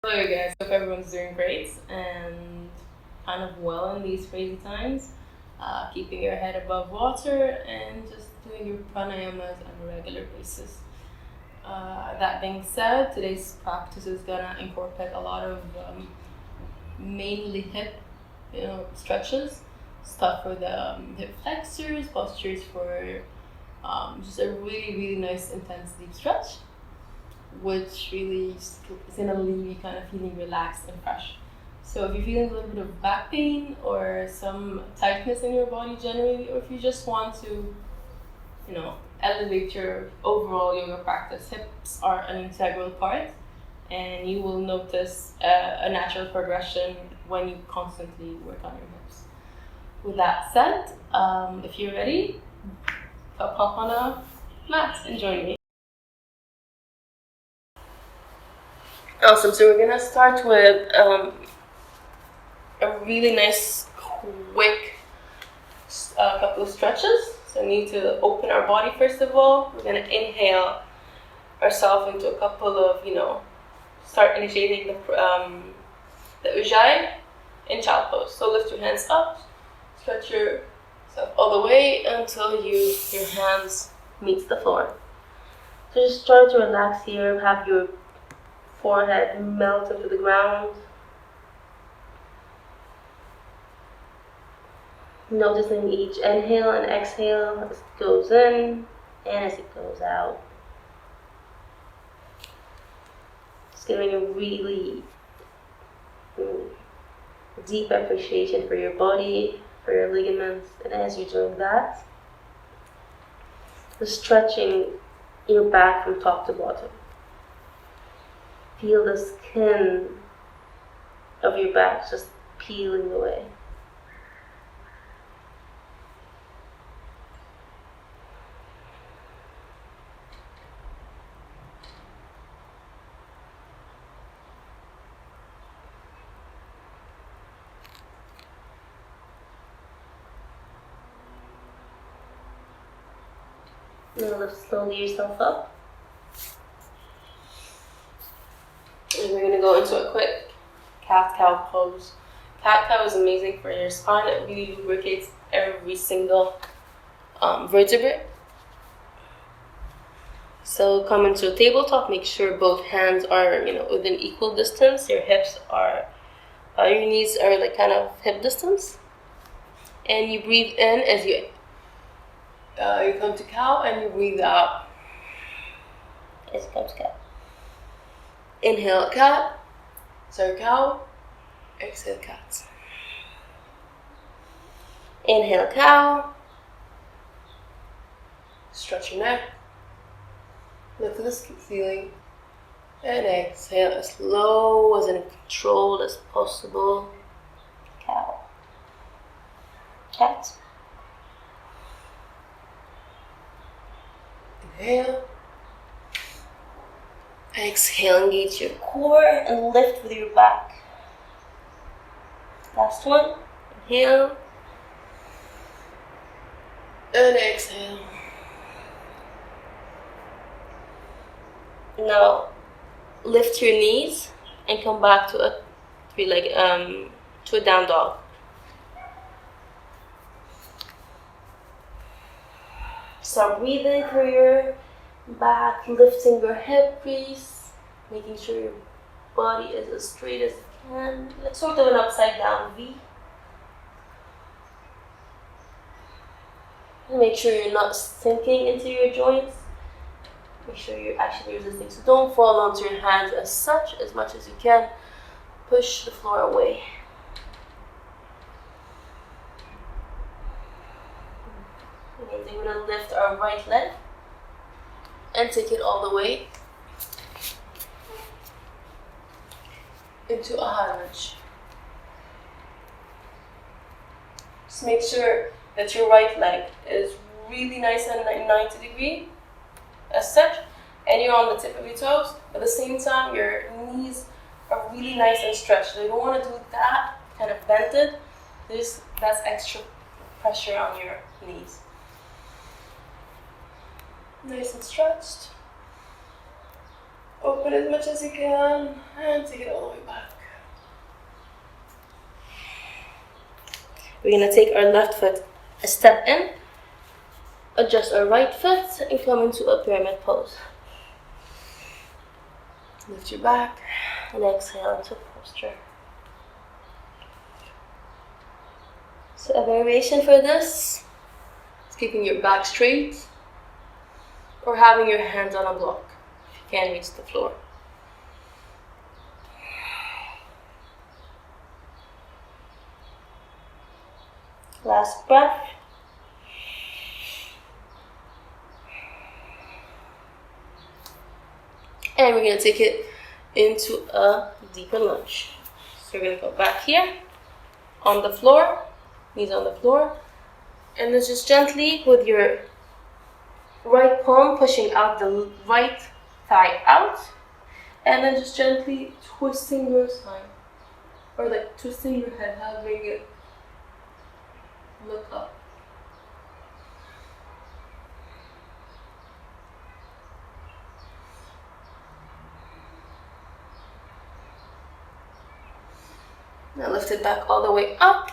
Hello, you guys. Hope everyone's doing great and kind of well in these crazy times. Keeping your head above water and just doing your pranayamas on a regular basis. That being said, today's practice is gonna incorporate a lot of mainly hip, stretches, stuff for the hip flexors, postures for just a really nice intense deep stretch, which really is gonna leave you kind of feeling relaxed and fresh. So if you're feeling a little bit of back pain or some tightness in your body generally, or if you just want to, elevate your overall yoga practice, hips are an integral part, and you will notice a natural progression when you constantly work on your hips. With that said, if you're ready, pop on a mat and join me. Awesome. So we're gonna start with a really nice, quick couple of stretches. So we need to open our body first of all. We're gonna inhale ourselves into a couple of, start initiating the ujjayi in child pose. So lift your hands up, stretch yourself all the way until your hands meet the floor. So just try to relax here. Have your forehead melt into the ground. Noticing each inhale and exhale as it goes in and as it goes out. Just giving a really deep appreciation for your body, for your ligaments, and as you're doing that, just stretching your back from top to bottom. Feel the skin of your back just peeling away. Now lift slowly yourself up. And we're going to go into a quick cat-cow pose. Cat-cow is amazing for your spine. It really lubricates every single vertebrae. So come into a tabletop. Make sure both hands are, within equal distance. Your hips are, your knees are like kind of hip distance. And you breathe in as you come to cow, and you breathe out as you come to cat. Inhale cat, cow, exhale cat. Inhale cow, stretch your neck, lift to the ceiling, and exhale as low and controlled as possible. Cow, cat. Inhale. Exhale, engage your core and lift with your back. Last one. Inhale. And exhale. Now, lift your knees and come back to a to a down dog. Start breathing through your back, lifting your hip crease, making sure your body is as straight as you can. It's sort of an upside down V. And make sure you're not sinking into your joints. Make sure you're actually resisting. So don't fall onto your hands as much as you can. Push the floor away. Amazing. We're going to lift our right leg and take it all the way into a high lunge. Just make sure that your right leg is really nice and 90 degree as such, and you're on the tip of your toes. At the same time, your knees are really nice and stretched. So you don't want to do that kind of bented. That's extra pressure on your knees. Nice and stretched. Open as much as you can and take it all the way back. We're going to take our left foot a step in, adjust our right foot, and come into a pyramid pose. Lift your back and exhale into posture. So a variation for this is keeping your back straight or having your hands on a block if you can't reach the floor. Last breath. And we're going to take it into a deeper lunge. So we're going to go back here on the floor, knees on the floor, and then just gently with your right palm pushing out the right thigh out, and then just gently twisting your spine, or like twisting your head, having it look up. Now lift it back all the way up.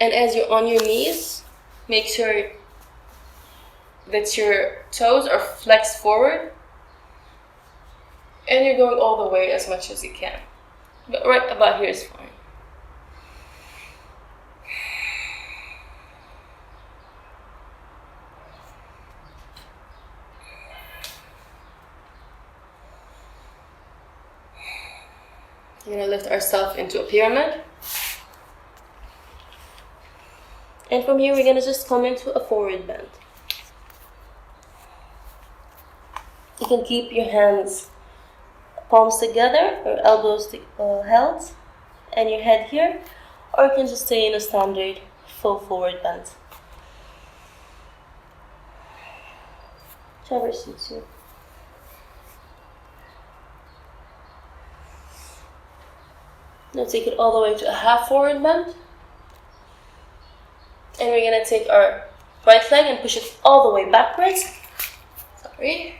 And as you're on your knees, make sure that your toes are flexed forward. And you're going all the way as much as you can. But right about here is fine. We're going to lift ourselves into a pyramid. And from here, we're going to just come into a forward bend. You can keep your hands, palms together, or elbows held, and your head here. Or you can just stay in a standard full forward bend. Whichever suits you. Now take it all the way to a half forward bend. And we're going to take our right leg and push it all the way backwards. Sorry.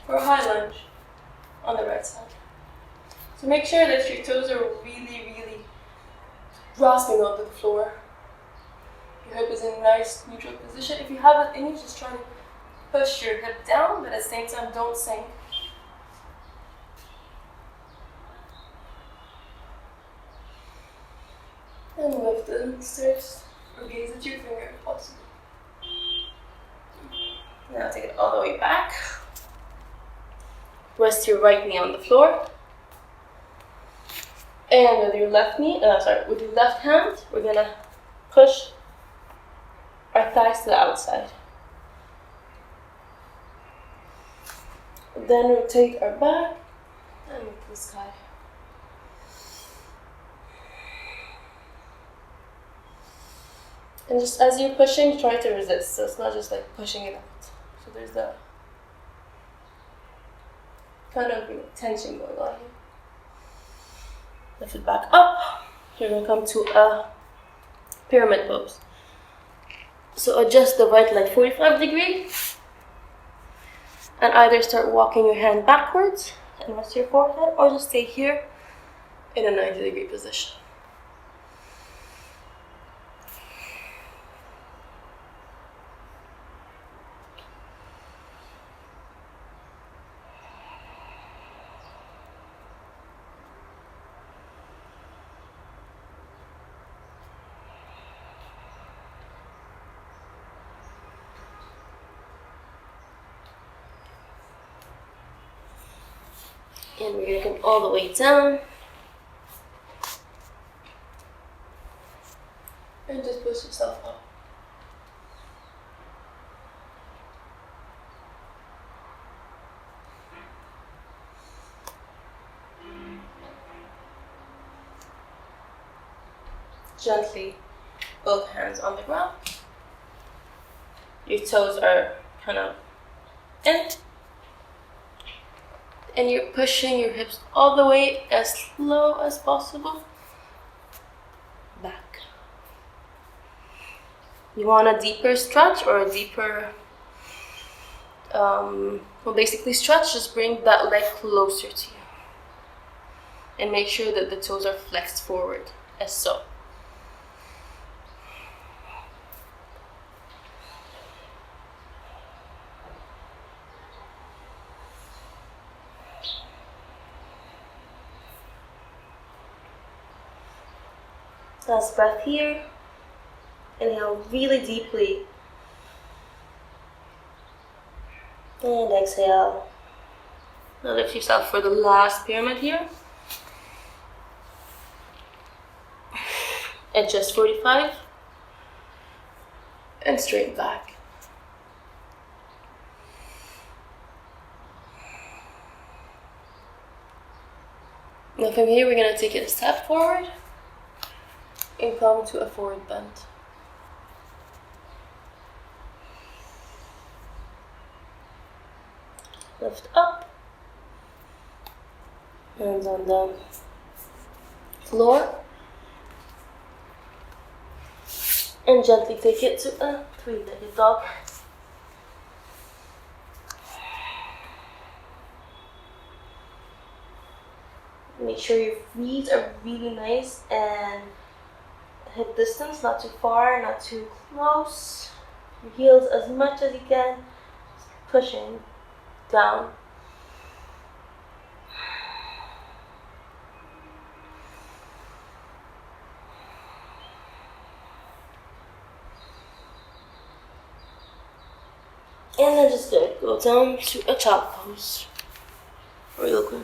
For a high lunge on the right side. So make sure that your toes are really, really grasping onto the floor. Your hip is in a nice neutral position. If you have it in you, just try to push your hip down, but at the same time, don't sink. And lift the stairs or gaze at your finger if possible. Now take it all the way back. Rest your right knee on the floor. And with your left with your left hand, we're gonna push our thighs to the outside. Then rotate our back and look to the sky. And just as you're pushing, try to resist. So it's not just like pushing it out. So there's the kind of tension going on here. Lift it back up. You're going to come to a pyramid pose. So adjust the right leg 45 degrees. And either start walking your hand backwards and rest your forehead, or just stay here in a 90-degree position. And we're going to come all the way down. And just push yourself up. Gently, both hands on the ground. Your toes are kind of in. And you're pushing your hips all the way as slow as possible back. You want a deeper stretch or a deeper will basically stretch. Just bring that leg closer to you. And make sure that the toes are flexed forward, as so. Last breath here. Inhale really deeply. And exhale. Now lift yourself for the last pyramid here. Adjust 45. And straight back. Now from here we're going to take it a step forward. And come to a forward bend. Lift up. Hands on the floor. And gently take it to a three-legged dog. Make sure your feet are really nice and hip distance, not too far, not too close. Your heels as much as you can, pushing down. And then just go down to a child pose. Real quick.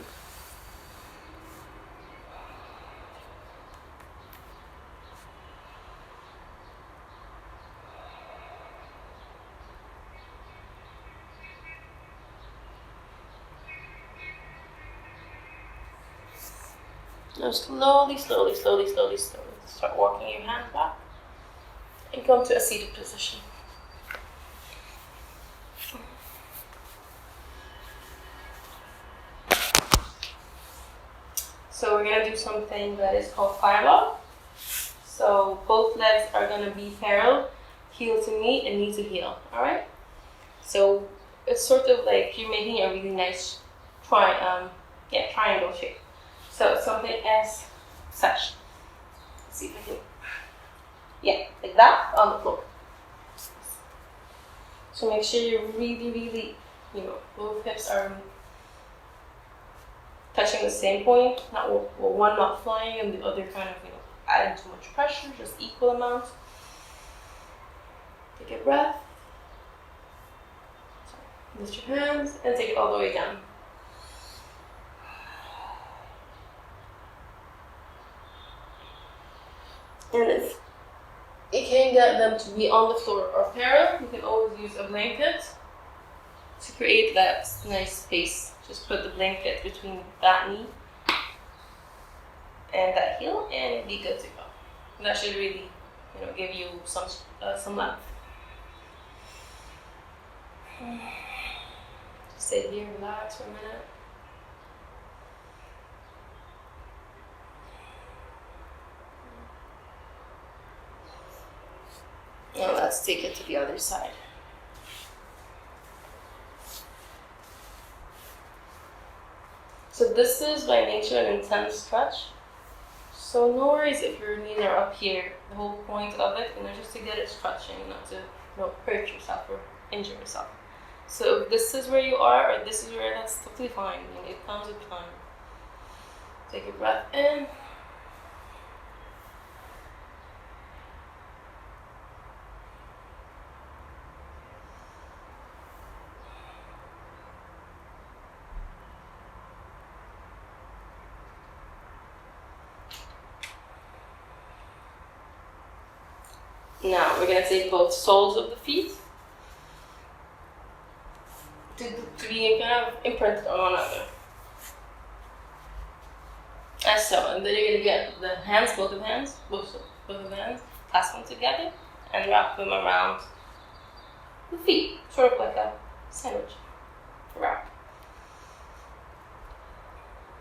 Now slowly start walking your hands back and come to a seated position. So we're going to do something that is called firewall. So both legs are going to be parallel, heel to knee and knee to heel, alright? So it's sort of like you're making a really nice triangle shape. So it's something as such. Let's see if I can, like that on the floor. So make sure you're really, both hips are touching the same point, one not flying and the other kind of, adding too much pressure, just equal amounts. Take a breath. Lift your hands and take it all the way down. And if you can't get them to be on the floor or parallel, you can always use a blanket to create that nice space. Just put the blanket between that knee and that heel and be good to go. And that should really, give you some length. Just stay here, relax for a minute. Now let's take it to the other side. So this is by nature an intense stretch. So no worries if your knees are up here. The whole point of it, just to get it stretching, not to hurt yourself or injure yourself. So if this is where you are, or this is where, that's totally fine. It comes with time. Take a breath in. Now we're going to take both soles of the feet to be kind of imprinted on one another. As so, and then you're going to get the hands, both of the hands, clasp them together and wrap them around the feet, sort of like a sandwich wrap.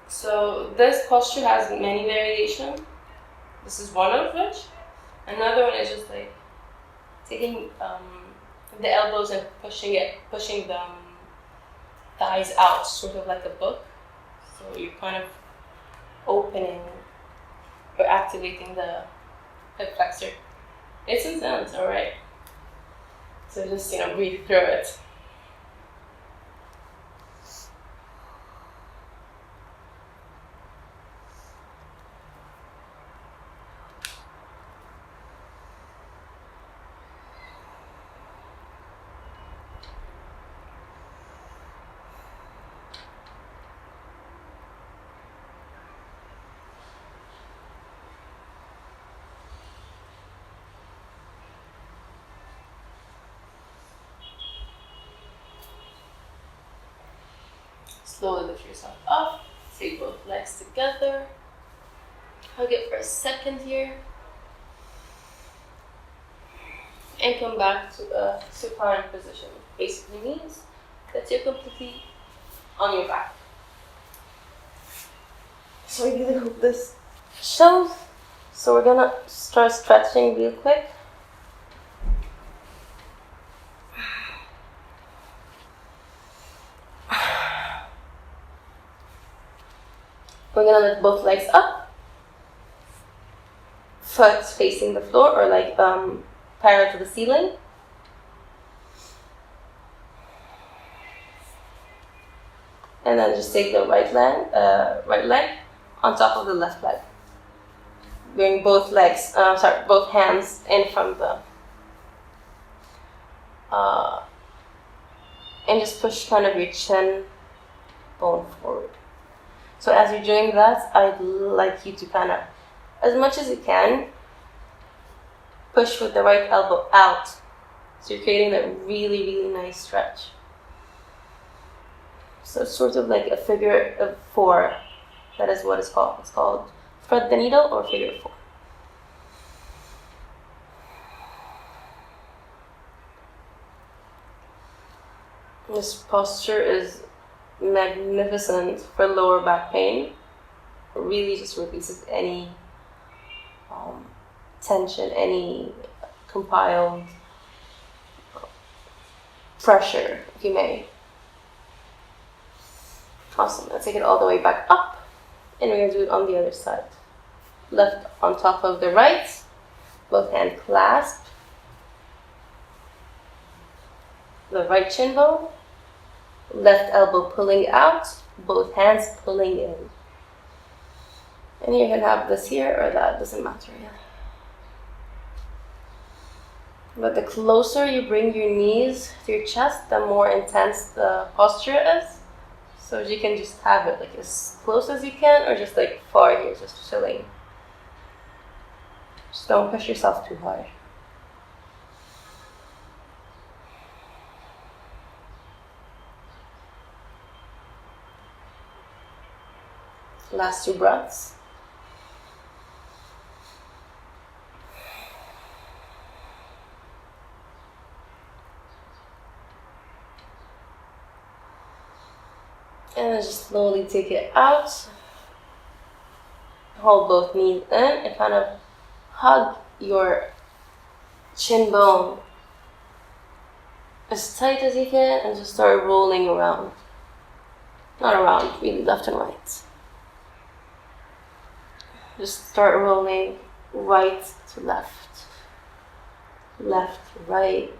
So this posture has many variations. This is one of which. Another one is just like taking the elbows and pushing the thighs out, sort of like a book. So you're kind of opening or activating the hip flexor. It's intense, alright? So just, breathe through it. Slowly lift yourself up, take both legs together, hug it for a second here, and come back to a supine position. Basically means that you're completely on your back. So I really hope this shows. So we're gonna start stretching real quick. We're gonna lift both legs up, foot facing the floor or like parallel to the ceiling. And then just take the right leg on top of the left leg. Bring both hands in front of the and just push kind of your chin bone forward. So as you're doing that, I'd like you to kind of, as much as you can, push with the right elbow out. So you're creating that really, really nice stretch. So it's sort of like a figure of four. That is what it's called. It's called thread the needle or figure of four. This posture is magnificent for lower back pain. It really just releases any tension, any compiled pressure, if you may. Awesome. Let's take it all the way back up, and we're going to do it on the other side. Left on top of the right, both hands clasped. The right shin bone, left elbow pulling out, both hands pulling in. And you can have this here or that, doesn't matter. Yeah. But the closer you bring your knees to your chest, the more intense the posture is. So you can just have it like as close as you can or just like far here, just chilling. Just don't push yourself too hard. Last 2 breaths. And then just slowly take it out. Hold both knees in and kind of hug your shin bone as tight as you can and just start rolling around. Not around, really left and right. Just start rolling right to left, left, right.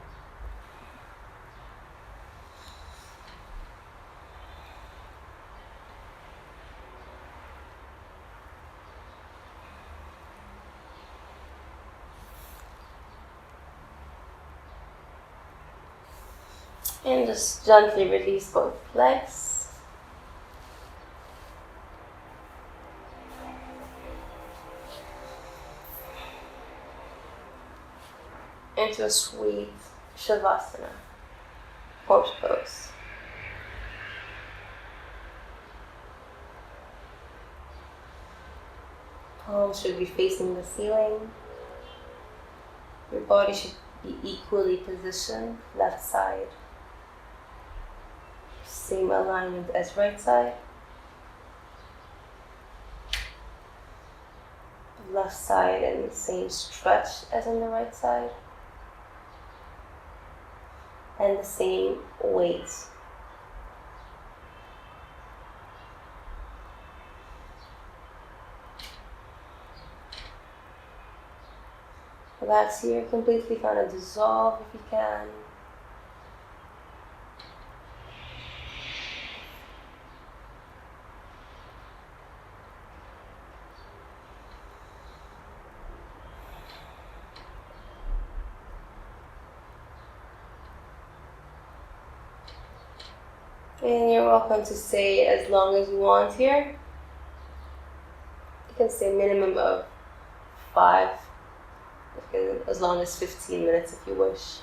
And just gently release both legs. Into a sweet Shavasana, horse pose. Palms should be facing the ceiling. Your body should be equally positioned, left side. Same alignment as right side. Left side and the same stretch as on the right side. And the same weight. Relax here, completely kind of dissolve if you can. And you're welcome to stay as long as you want here. You can stay a minimum of 5, as long as 15 minutes if you wish.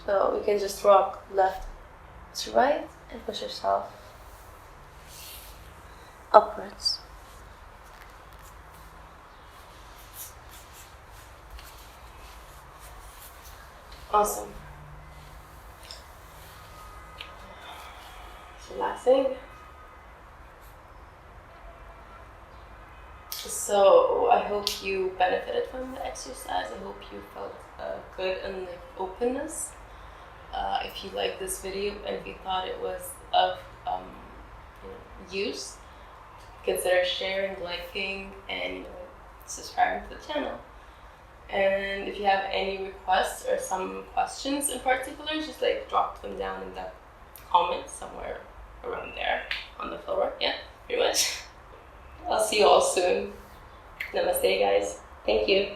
So we can just rock left to right and push yourself upwards. Awesome. Relaxing. So I hope you benefited from the exercise. I hope you felt good and like openness. If you liked this video and if you thought it was of use, consider sharing, liking, and subscribing to the channel. And if you have any requests or some questions in particular, just like drop them down in the comments somewhere around there on the floor. Yeah, pretty much. I'll see you all soon. Namaste, guys. Thank you.